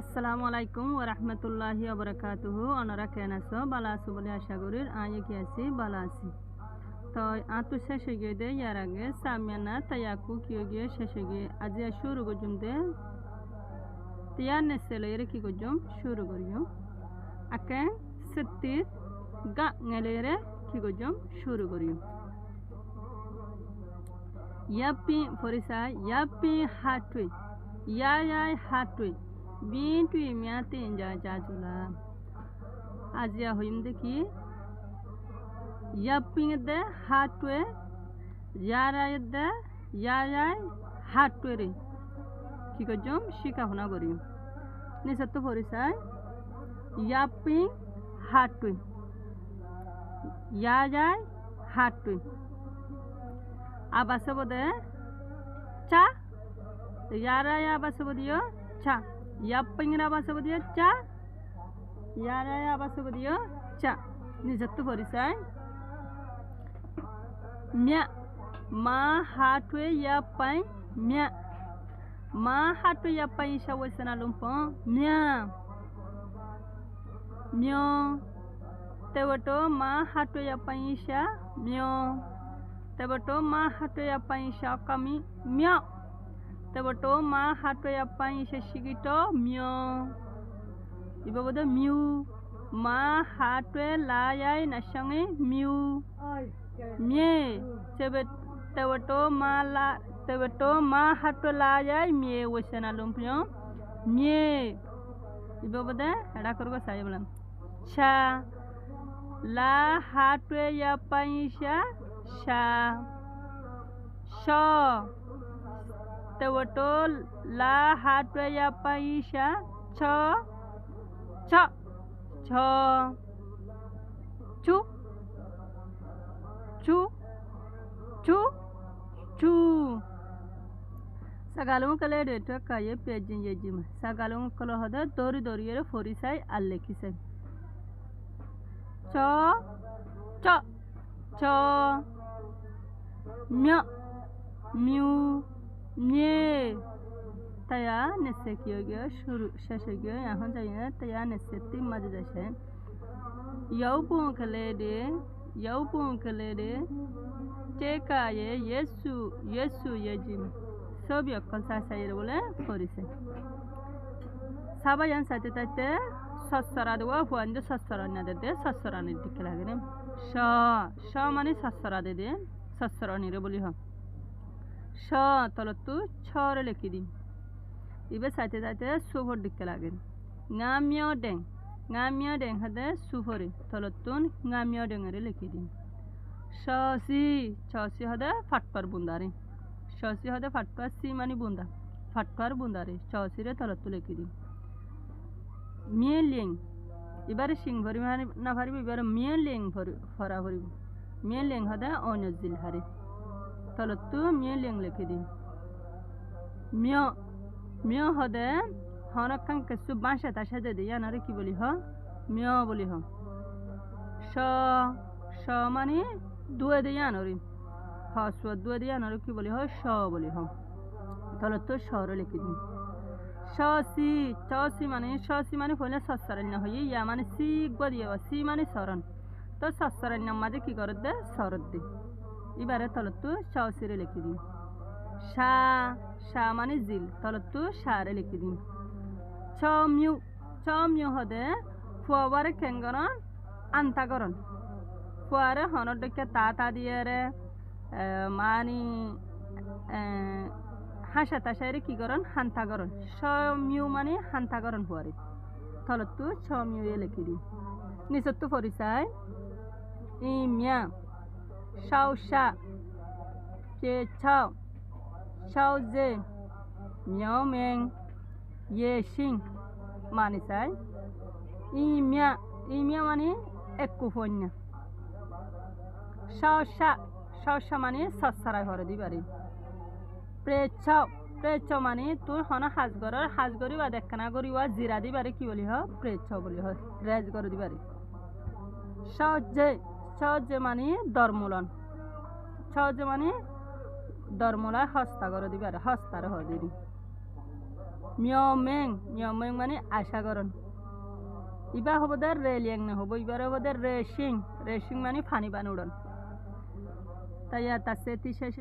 আসসালামু আলাইকুম ওয়া রাহমাতুল্লাহি ওয়া বারাকাতুহু। অনরা কেন আছো? ভালো আছো বলে আশা করি। আয় কি আছি ভালো আছি। তো আতু শেষ হয়ে গিয়ে দে ইয়ার আগে সামিয়ানা তায়াকু কি গিয়ে শেষ হয়ে গিয়ে আজ শুরু করজুম দে তিয়ার নেসেলে কি করজুম শুরু করিও আকে সত্যি গা ngeleরে কি করজুম শুরু করিও ইয়াপি ফরিসা ইয়াপি হাটুই ইয়াই হাটুই বিন্টুই মিয়াতে ইনজা জাজুলা আজিয়া হইম দেখি ইয়াপিং দে হাটুয়ে ইয়ারাই দে ইয়াই হাটুয়ে রে কি করজম শিকা হোনা করি নিসত্ব ফরিসাই ইয়াপিং হাটুই ইয়াই হাটুই আবাসে বদে চা ইয়ারাই আবাসে বদিও চা ইয়াপিং আবাসে বদিও চা ইয়ারাই আবাসে বদিও চা নিসত্ব ফরিসাই মিয়া মা হাটুয়ে ইয়াপাই মিয়া মা হাটু ইয়াপাই শাওসনা লুম্প মিয়া মিও তেবটো মা হাটু ইয়াপাই শা মিও তেবটো মা হাটু ইয়াপাই শা কামি মিয়া তেবটো মা হাটু ইয়াপাই শা শিগিটো মিও ইবাবদে মিউ মা হাটু লায়াই নাসঙ্গে মিউ মিয়ে তেবটো মা হাটু লায়াই মিয়ে ওসনা লুম্পিও মিয়ে ইবাবদে এডা করগো সাই বললাম শা লা হাটু ইয়াপাই শা শা শ তেবটো লা হাটু ইয়াপাই শা ছ ছ ছ চু চু চু চু sagalung kale deta kaye pejin yejim sagalung kalo hada dori dori ere forisai allekisai cho cho cho mya miu mye taya nesse kiyo gya shuru sheshe gya yahan jayena taya nesse tim maj jashe yaupun kale de tekaye yesu yejim সবই অকল সাইর বলে করিছে সাবায়ান সাথে তাইতে সসরা দেওয়া Fuan সসরা না দে সসরানির দিকে লাগে রে স মানে সসরা দে সসরানিরে বলি হ স তলতু ছরে লিখি দিন ইবে সাথে তাইতে সুফর দিকে লাগে গামিও ডেং হাতে সুফরে তলতুন গামিও ডেঙরে লিখি দিন ছসি হদে ফাটপার বুন্দারে চৌসি হদে ফাটপার সি মানে বুন্দা ফাটপার বুন্দারে চৌসিরে তলত্তু লিখি দিন মিয়ে লিং এবারে সিং ভরি মানে না ভারিব এবারে মিয়ে লিং ভরা ভরিব মিয়ে লিং হদে অনজিল হারে তলত্তু মিয়ে লিং লিখি দিন মিয় হদে হনকাং কিছু বাঁশে তাসে দে দিয়ে আনারে কি বলি হ মিয় বলি হ স মানে দুয়ে দিয়ে আনরি হসুয়া দুয়ে দিয়ে আনারে কি বলি হয় স বলি হ তাহলে তো সরে লিখে দিন চসি মানে হইলে সসরান্য হই ইয়া মানে সি গদিয়ে সি মানে সরণ তো সসরান্য মাঝে কি করত দে সরত দে এবারে তাহলে তো চসিরে লিখে দিন শা মানে জিল তাহলে তো সারে লিখে দিন চমিউ হদে ফুয়াবারে কেঙ্গরণ আন্তাগরণ ফুয়ারে হনর ডেকে তা দিয়ে রে মানি হাসা তাসাইরে কি করন হান্তাগরণ সমিউ মানে হান্তাগরণ হুয়ারে তলতু ছমিউ এ লিখি দি নিচতু পরিচয় ইমিয়া শাওশা কে ছাও শাওজে মিয়াও মেং ইয়ে সিং মানে চাই ইমিয়া মানে একুফন্যা শাওশা মানে সসারাই হরে দিবারি প্রেছ মানে তুই হন হাজগরি বা দেখা করি জিরা দিবারে কি বলি হ প্রেছ বলি হ রেজ করে দিবারি সহজে মানে দরমূলায় হস্তা করে দিবারে হস্তারে হ দিবি মিয়মেং মানে আশা করণ। ইবা হব দে রেলিয়াং না হব, ইবার হব দে রেশিং মানে ফানি বান উড়ন। তাই তার শেষে